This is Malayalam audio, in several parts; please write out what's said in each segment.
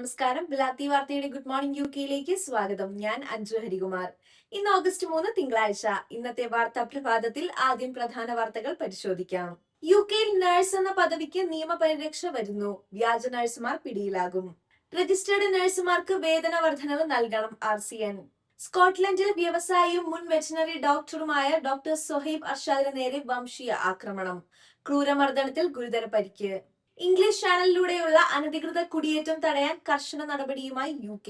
നമസ്കാരം. ബിലാത്തി വാർത്തയുടെ ഗുഡ് മോർണിംഗ് യുകെയിലേക്ക് സ്വാഗതം. ഞാൻ അഞ്ജു ഹരികുമാർ. ഇന്ന് ഓഗസ്റ്റ് 3 തിങ്കളാഴ്ച. ഇന്നത്തെ വാർത്താ പ്രഭാതത്തിൽ ആദ്യം പ്രധാന വാർത്തകൾ പരിശോധിക്കാം. യുകെയിൽ നഴ്സ് എന്ന പദവിക്ക് നിയമപരിരക്ഷ വരുന്നു. വ്യാജ നഴ്സുമാർ പിടിയിലാകും. രജിസ്റ്റേർഡ് നഴ്സുമാർക്ക് വേതന വർധനവ് നൽകണം RCN. സ്കോട്ട്ലൻഡിൽ വ്യവസായിയും മുൻ വെറ്റിനറി ഡോക്ടറുമായ ഡോക്ടർ സൊഹൈബ് അർഷാദിന് നേരെ വംശീയ ആക്രമണം. ക്രൂരമർദ്ദനത്തിൽ ഗുരുതര പരിക്ക്. ഇംഗ്ലീഷ് ചാനലിലൂടെയുള്ള അനധികൃത കുടിയേറ്റം തടയാൻ കർശന നടപടിയുമായി UK.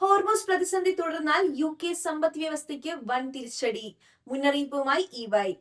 ഹോർമൂസ് പ്രതിസന്ധി തുടർന്നാൽ UK സമ്പദ് വ്യവസ്ഥയ്ക്ക് വൻ തിരിച്ചടി. മുന്നറിയിപ്പുമായി EY.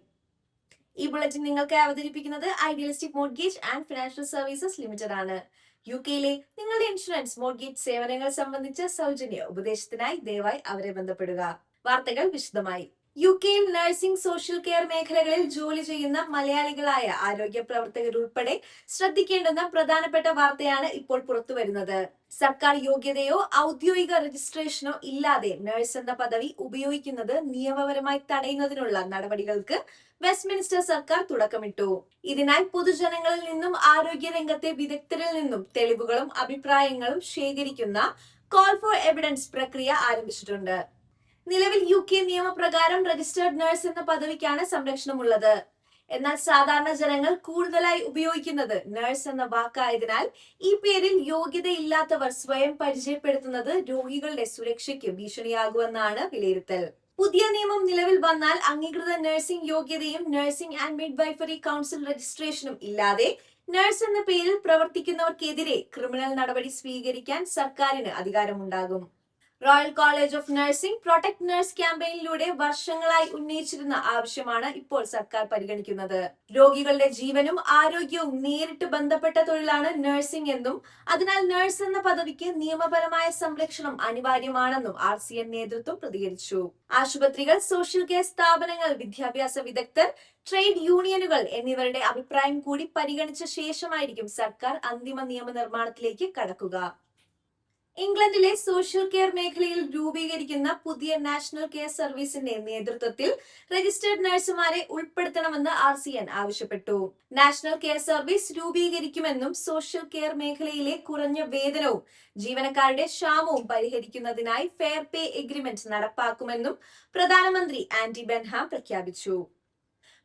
ഈ ബുള്ളറ്റിൻ നിങ്ങൾക്ക് അവതരിപ്പിക്കുന്നത് idealistic mortgage and financial services limited ആണ്. യുകെയിലെ നിങ്ങളുടെ ഇൻഷുറൻസ് മോർഗേജ് സേവനങ്ങൾ സംബന്ധിച്ച സൗജന്യ ഉപദേശത്തിനായി ദയവായി അവരെ ബന്ധപ്പെടുക. വാർത്തകൾ വിശദമായി. യുകെയിൽ നഴ്സിംഗ്, സോഷ്യൽ കെയർ മേഖലകളിൽ ജോലി ചെയ്യുന്ന മലയാളികളായ ആരോഗ്യ പ്രവർത്തകരുൾപ്പെടെ ശ്രദ്ധിക്കേണ്ടുന്ന പ്രധാനപ്പെട്ട വാർത്തയാണ് ഇപ്പോൾ പുറത്തുവരുന്നത്. സർക്കാർ യോഗ്യതയോ ഔദ്യോഗിക രജിസ്ട്രേഷനോ ഇല്ലാതെ നഴ്സ് എന്ന പദവി ഉപയോഗിക്കുന്നത് നിയമപരമായി തടയുന്നതിനുള്ള നടപടികൾക്ക് വെസ്റ്റ്മിൻസ്റ്റർ സർക്കാർ തുടക്കമിട്ടു. ഇതിനായി പൊതുജനങ്ങളിൽ നിന്നും ആരോഗ്യ രംഗത്തെ വിദഗ്ധരിൽ നിന്നും തെളിവുകളും അഭിപ്രായങ്ങളും ശേഖരിക്കുന്ന കോൾ ഫോർ എവിഡൻസ് പ്രക്രിയ ആരംഭിച്ചിട്ടുണ്ട്. നിലവിൽ UK നിയമപ്രകാരം രജിസ്റ്റേർഡ് നഴ്സ് എന്ന പദവിക്കാണ് സംരക്ഷണമുള്ളത്. എന്നാൽ സാധാരണ ജനങ്ങൾ കൂടുതലായി ഉപയോഗിക്കുന്നത് നഴ്സ് എന്ന വാക്കായതിനാൽ ഈ പേരിൽ യോഗ്യതയില്ലാത്തവർ സ്വയം പരിചയപ്പെടുത്തുന്നത് രോഗികളുടെ സുരക്ഷയ്ക്ക് ഭീഷണിയാകുമെന്നാണ് വിലയിരുത്തൽ. പുതിയ നിയമം നിലവിൽ വന്നാൽ അംഗീകൃത നഴ്സിംഗ് യോഗ്യതയും നഴ്സിംഗ് ആൻഡ് മിഡ്വൈഫറി കൗൺസിൽ രജിസ്ട്രേഷനും ഇല്ലാതെ നഴ്സ് എന്ന പേരിൽ പ്രവർത്തിക്കുന്നവർക്കെതിരെ ക്രിമിനൽ നടപടി സ്വീകരിക്കാൻ സർക്കാരിന് അധികാരമുണ്ടാകും. Royal College of Nursing protect nurse ക്യാമ്പയിനിലൂടെ വർഷങ്ങളായി ഉന്നയിച്ചിരുന്ന ആവശ്യമാണ് ഇപ്പോൾ സർക്കാർ പരിഗണിക്കുന്നത്. രോഗികളുടെ ജീവനും ആരോഗ്യവും നേരിട്ട് ബന്ധപ്പെട്ട തൊഴിലാണ് നഴ്സിംഗ് എന്നും അതിനാൽ നഴ്സ് എന്ന പദവിക്ക് നിയമപരമായ സംരക്ഷണം അനിവാര്യമാണെന്നും RCN നേതൃത്വം പ്രതികരിച്ചു. ആശുപത്രികൾ, സോഷ്യൽ കെയർ സ്ഥാപനങ്ങൾ, വിദ്യാഭ്യാസ വിദഗ്ധർ, ട്രേഡ് യൂണിയനുകൾ എന്നിവരുടെ അഭിപ്രായം കൂടി പരിഗണിച്ച ശേഷമായിരിക്കും സർക്കാർ അന്തിമ നിയമനിർമ്മാണത്തിലേക്ക് കടക്കുക. ഇംഗ്ലണ്ടിലെ സോഷ്യൽ കെയർ മേഖലയിൽ രൂപീകരിക്കുന്ന പുതിയ നാഷണൽ കെയർ സർവീസിന്റെ നേതൃത്വത്തിൽ രജിസ്റ്റേർഡ് നഴ്സുമാരെ ഉൾപ്പെടുത്തണമെന്ന് RCN ആവശ്യപ്പെട്ടു. നാഷണൽ കെയർ സർവീസ് രൂപീകരിക്കുമെന്നും സോഷ്യൽ കെയർ മേഖലയിലെ കുറഞ്ഞ വേതനവും ജീവനക്കാരുടെ ക്ഷാമവും പരിഹരിക്കുന്നതിനായി ഫെയർ പേ എഗ്രിമെന്റ് നടപ്പാക്കുമെന്നും പ്രധാനമന്ത്രി ആൻഡി ബെൻഹാം പ്രഖ്യാപിച്ചു.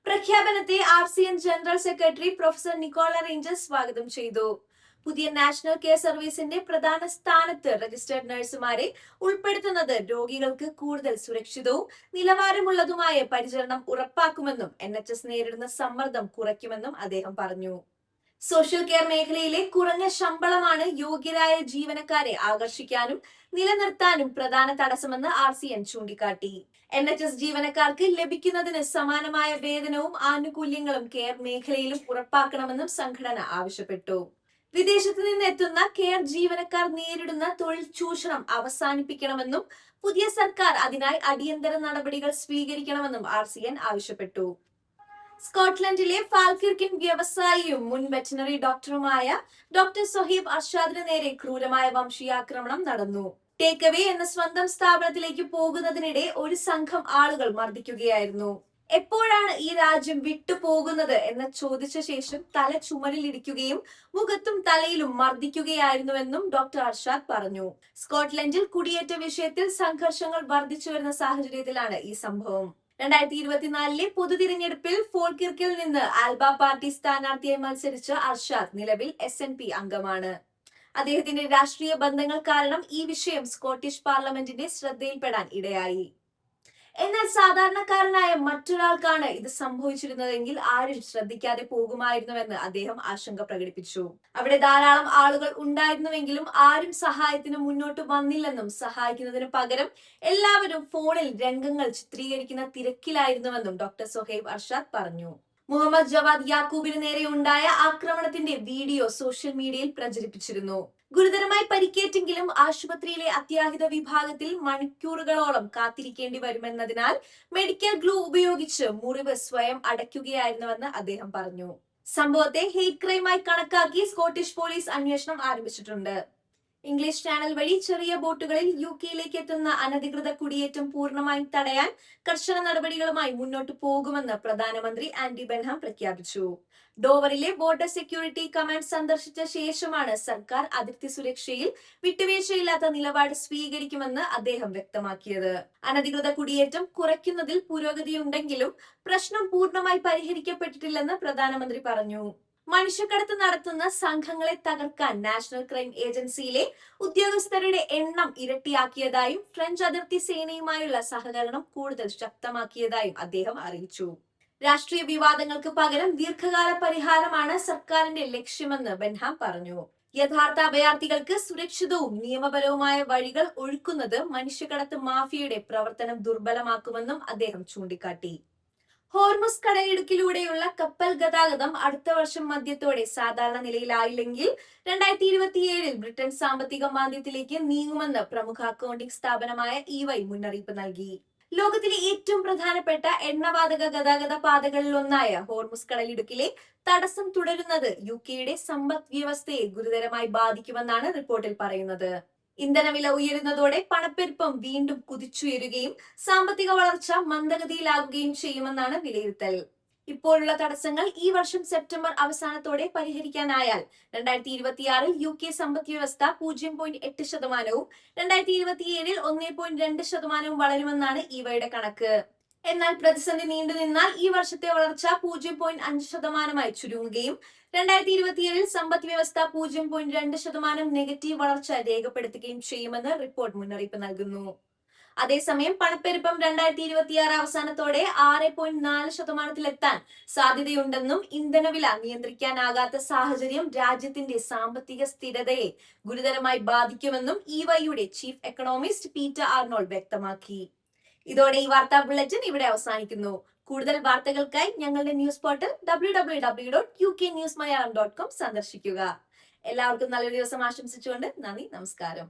പ്രഖ്യാപനത്തെ RCN general secretary professor Nicola Ranges സ്വാഗതം ചെയ്തു. പുതിയ നാഷണൽ കെയർ സർവീസിന്റെ പ്രധാന സ്ഥാനത്ത് രജിസ്റ്റേർഡ് നഴ്സുമാരെ ഉൾപ്പെടുത്തുന്നത് രോഗികൾക്ക് കൂടുതൽ സുരക്ഷിതവും നിലവാരമുള്ളതുമായ പരിചരണം ഉറപ്പാക്കുമെന്നും NHS നേരിടുന്ന സമ്മർദ്ദം കുറയ്ക്കുമെന്നും അദ്ദേഹം പറഞ്ഞു. സോഷ്യൽ കെയർ മേഖലയിലെ കുറഞ്ഞ ശമ്പളമാണ് യോഗ്യരായ ജീവനക്കാരെ ആകർഷിക്കാനും നിലനിർത്താനും പ്രധാന തടസ്സമെന്ന് RCN ചൂണ്ടിക്കാട്ടി. NHS ജീവനക്കാർക്ക് ലഭിക്കുന്നതിന് സമാനമായ വേതനവും ആനുകൂല്യങ്ങളും കെയർ മേഖലയിലും ഉറപ്പാക്കണമെന്നും സംഘടന ആവശ്യപ്പെട്ടു. വിദേശത്ത് നിന്ന് എത്തുന്ന കെയർ ജീവനക്കാർ നേരിടുന്ന തൊഴിൽ ചൂഷണം അവസാനിപ്പിക്കണമെന്നും പുതിയ സർക്കാർ അതിനായി അടിയന്തര നടപടികൾ സ്വീകരിക്കണമെന്നും RCN ആവശ്യപ്പെട്ടു. സ്കോട്ട്ലൻഡിലെ ഫാൽകിർക്കിൻ വ്യവസായിയും മുൻ വെറ്റിനറി ഡോക്ടറുമായ ഡോക്ടർ സൊഹൈബ് അർഷാദിന് നേരെ ക്രൂരമായ വംശീയാക്രമണം നടന്നു. ടേക്ക് അവേ എന്ന സ്വന്തം സ്ഥാപനത്തിലേക്ക് പോകുന്നതിനിടെ ഒരു സംഘം ആളുകൾ മർദ്ദിക്കുകയായിരുന്നു. എപ്പോഴാണ് ഈ രാജ്യം വിട്ടുപോകുന്നത് എന്ന് ചോദിച്ച ശേഷം തല ചുമലിലിടിക്കുകയും മുഖത്തും തലയിലും മർദ്ദിക്കുകയായിരുന്നുവെന്നും ഡോക്ടർ അർഷാദ് പറഞ്ഞു. സ്കോട്ട്ലൻഡിൽ കുടിയേറ്റ വിഷയത്തിൽ സംഘർഷങ്ങൾ വർദ്ധിച്ചു വരുന്ന സാഹചര്യത്തിലാണ് ഈ സംഭവം. 2024 പൊതുതിരഞ്ഞെടുപ്പിൽ ഫോൾകിർക്കിൽ നിന്ന് ആൽബ പാർട്ടി സ്ഥാനാർത്ഥിയായി മത്സരിച്ച അർഷാദ് നിലവിൽ SNP അംഗമാണ്. അദ്ദേഹത്തിന്റെ രാഷ്ട്രീയ ബന്ധങ്ങൾ കാരണം ഈ വിഷയം സ്കോട്ടിഷ് പാർലമെന്റിന്റെ ശ്രദ്ധയിൽപ്പെടാൻ ഇടയായി. എന്നാൽ സാധാരണക്കാരനായ മറ്റൊരാൾക്കാണ് ഇത് സംഭവിച്ചിരുന്നതെങ്കിൽ ആരും ശ്രദ്ധിക്കാതെ പോകുമായിരുന്നുവെന്ന് അദ്ദേഹം ആശങ്ക പ്രകടിപ്പിച്ചു. അവിടെ ധാരാളം ആളുകൾ ഉണ്ടായിരുന്നുവെങ്കിലും ആരും സഹായത്തിന് മുന്നോട്ട് വന്നില്ലെന്നും സഹായിക്കുന്നതിന് പകരം എല്ലാവരും ഫോണിൽ രംഗങ്ങൾ ചിത്രീകരിക്കുന്ന തിരക്കിലായിരുന്നുവെന്നും ഡോക്ടർ സൊഹൈബ് അർഷാദ് പറഞ്ഞു. മുഹമ്മദ് ജവാദ് യാക്കൂബിന് നേരെ ഉണ്ടായ ആക്രമണത്തിന്റെ വീഡിയോ സോഷ്യൽ മീഡിയയിൽ പ്രചരിപ്പിച്ചിരുന്നു. ഗുരുതരമായി പരിക്കേറ്റെങ്കിലും ആശുപത്രിയിലെ അത്യാഹിത വിഭാഗത്തിൽ മണിക്കൂറുകളോളം കാത്തിരിക്കേണ്ടി വരുമെന്നതിനാൽ മെഡിക്കൽ ഗ്ലൂ ഉപയോഗിച്ച് മുറിവ് സ്വയം അടയ്ക്കുകയായിരുന്നുവെന്ന് അദ്ദേഹം പറഞ്ഞു. സംഭവത്തെ ഹെയ്റ്റ് ക്രൈമായി കണക്കാക്കി സ്കോട്ടിഷ് പോലീസ് അന്വേഷണം ആരംഭിച്ചിട്ടുണ്ട്. ഇംഗ്ലീഷ് ചാനൽ വഴി ചെറിയ ബോട്ടുകളിൽ യുകെയിലേക്ക് എത്തുന്ന അനധികൃത കുടിയേറ്റം പൂർണ്ണമായും തടയാൻ കർശന നടപടികളുമായി മുന്നോട്ടു പോകുമെന്ന് പ്രധാനമന്ത്രി ആൻഡി ബെൻഹാം പ്രഖ്യാപിച്ചു. ഡോവറിലെ ബോർഡർ സെക്യൂരിറ്റി കമാൻഡ് സന്ദർശിച്ച ശേഷമാണ് സർക്കാർ അതിർത്തി സുരക്ഷയിൽ വിട്ടുവീഴ്ചയില്ലാത്ത നിലപാട് സ്വീകരിക്കുമെന്ന് അദ്ദേഹം വ്യക്തമാക്കിയത്. അനധികൃത കുടിയേറ്റം കുറയ്ക്കുന്നതിൽ പുരോഗതിയുണ്ടെങ്കിലും പ്രശ്നം പൂർണ്ണമായി പരിഹരിക്കപ്പെട്ടിട്ടില്ലെന്ന് പ്രധാനമന്ത്രി പറഞ്ഞു. മനുഷ്യക്കടത്ത് നടത്തുന്ന സംഘങ്ങളെ തകർക്കാൻ നാഷണൽ ക്രൈം ഏജൻസിയിലെ ഉദ്യോഗസ്ഥരുടെ എണ്ണം ഇരട്ടിയാക്കിയതായും ഫ്രഞ്ച് അതിർത്തി സേനയുമായുള്ള സഹകരണം കൂടുതൽ ശക്തമാക്കിയതായും അദ്ദേഹം അറിയിച്ചു. രാഷ്ട്രീയ വിവാദങ്ങൾക്ക് പകരം ദീർഘകാല പരിഹാരമാണ് സർക്കാരിന്റെ ലക്ഷ്യമെന്ന് ബെൻഹാം പറഞ്ഞു. യഥാർത്ഥ അഭയാർത്ഥികൾക്ക് സുരക്ഷിതവും നിയമപരവുമായ വഴികൾ ഒഴുക്കുന്നത് മനുഷ്യക്കടത്ത് മാഫിയയുടെ പ്രവർത്തനം ദുർബലമാക്കുമെന്നും അദ്ദേഹം ചൂണ്ടിക്കാട്ടി. ഹോർമുസ് കടലിടുക്കിലൂടെയുള്ള കപ്പൽ ഗതാഗതം അടുത്ത വർഷം മധ്യത്തോടെ സാധാരണ നിലയിലായില്ലെങ്കിൽ 2027 ബ്രിട്ടൻ സാമ്പത്തിക മാന്ദ്യത്തിലേക്ക് നീങ്ങുമെന്ന് പ്രമുഖ അക്കൗണ്ടിംഗ് സ്ഥാപനമായ EY മുന്നറിയിപ്പ് നൽകി. ലോകത്തിലെ ഏറ്റവും പ്രധാനപ്പെട്ട എണ്ണവാതക ഗതാഗത പാതകളിലൊന്നായ ഹോർമുസ് കടലിടുക്കിലെ തടസ്സം തുടരുന്നത് യുകെയുടെ സമ്പദ് വ്യവസ്ഥയെ ഗുരുതരമായി ബാധിക്കുമെന്നാണ് റിപ്പോർട്ടിൽ പറയുന്നത്. ഇന്ധനവില ഉയരുന്നതോടെ പണപ്പെരുപ്പം വീണ്ടും കുതിച്ചുയരുകയും സാമ്പത്തിക വളർച്ച മന്ദഗതിയിലാകുകയും ചെയ്യുമെന്നാണ് വിലയിരുത്തൽ. ഇപ്പോഴുള്ള തടസ്സങ്ങൾ ഈ വർഷം സെപ്റ്റംബർ അവസാനത്തോടെ പരിഹരിക്കാനായാൽ 2026 യുകെ സമ്പദ് വ്യവസ്ഥ 0.8%, 2027 1.2% വളരുമെന്നാണ് EYയുടെ കണക്ക്. എന്നാൽ പ്രതിസന്ധി നീണ്ടുനിന്നാൽ ഈ വർഷത്തെ വളർച്ച 0.5% ചുരുങ്ങുകയും 2027 സമ്പദ് വ്യവസ്ഥ 0.2% നെഗറ്റീവ് വളർച്ച രേഖപ്പെടുത്തുകയും ചെയ്യുമെന്ന് റിപ്പോർട്ട് മുന്നറിയിപ്പ് നൽകുന്നു. അതേസമയം പണപ്പെരുപ്പം 2026 അവസാനത്തോടെ 6.4%-ലെത്താൻ സാധ്യതയുണ്ടെന്നും ഇന്ധനവില നിയന്ത്രിക്കാനാകാത്ത സാഹചര്യം രാജ്യത്തിന്റെ സാമ്പത്തിക സ്ഥിരതയെ ഗുരുതരമായി ബാധിക്കുമെന്നും EYയുടെ ചീഫ് എക്കണോമിസ്റ്റ് പീറ്റർ ആർണോൾഡ് വ്യക്തമാക്കി. ഇതോടെ ഈ വാർത്താ ബുള്ളറ്റിൻ ഇവിടെ അവസാനിക്കുന്നു. കൂടുതൽ വാർത്തകൾക്കായി ഞങ്ങളുടെ ന്യൂസ് പോർട്ടൽ www.uknewsmalayalam.com സന്ദർശിക്കുക. എല്ലാവർക്കും നല്ലൊരു ദിവസം ആശംസിച്ചുകൊണ്ട് നന്ദി, നമസ്കാരം.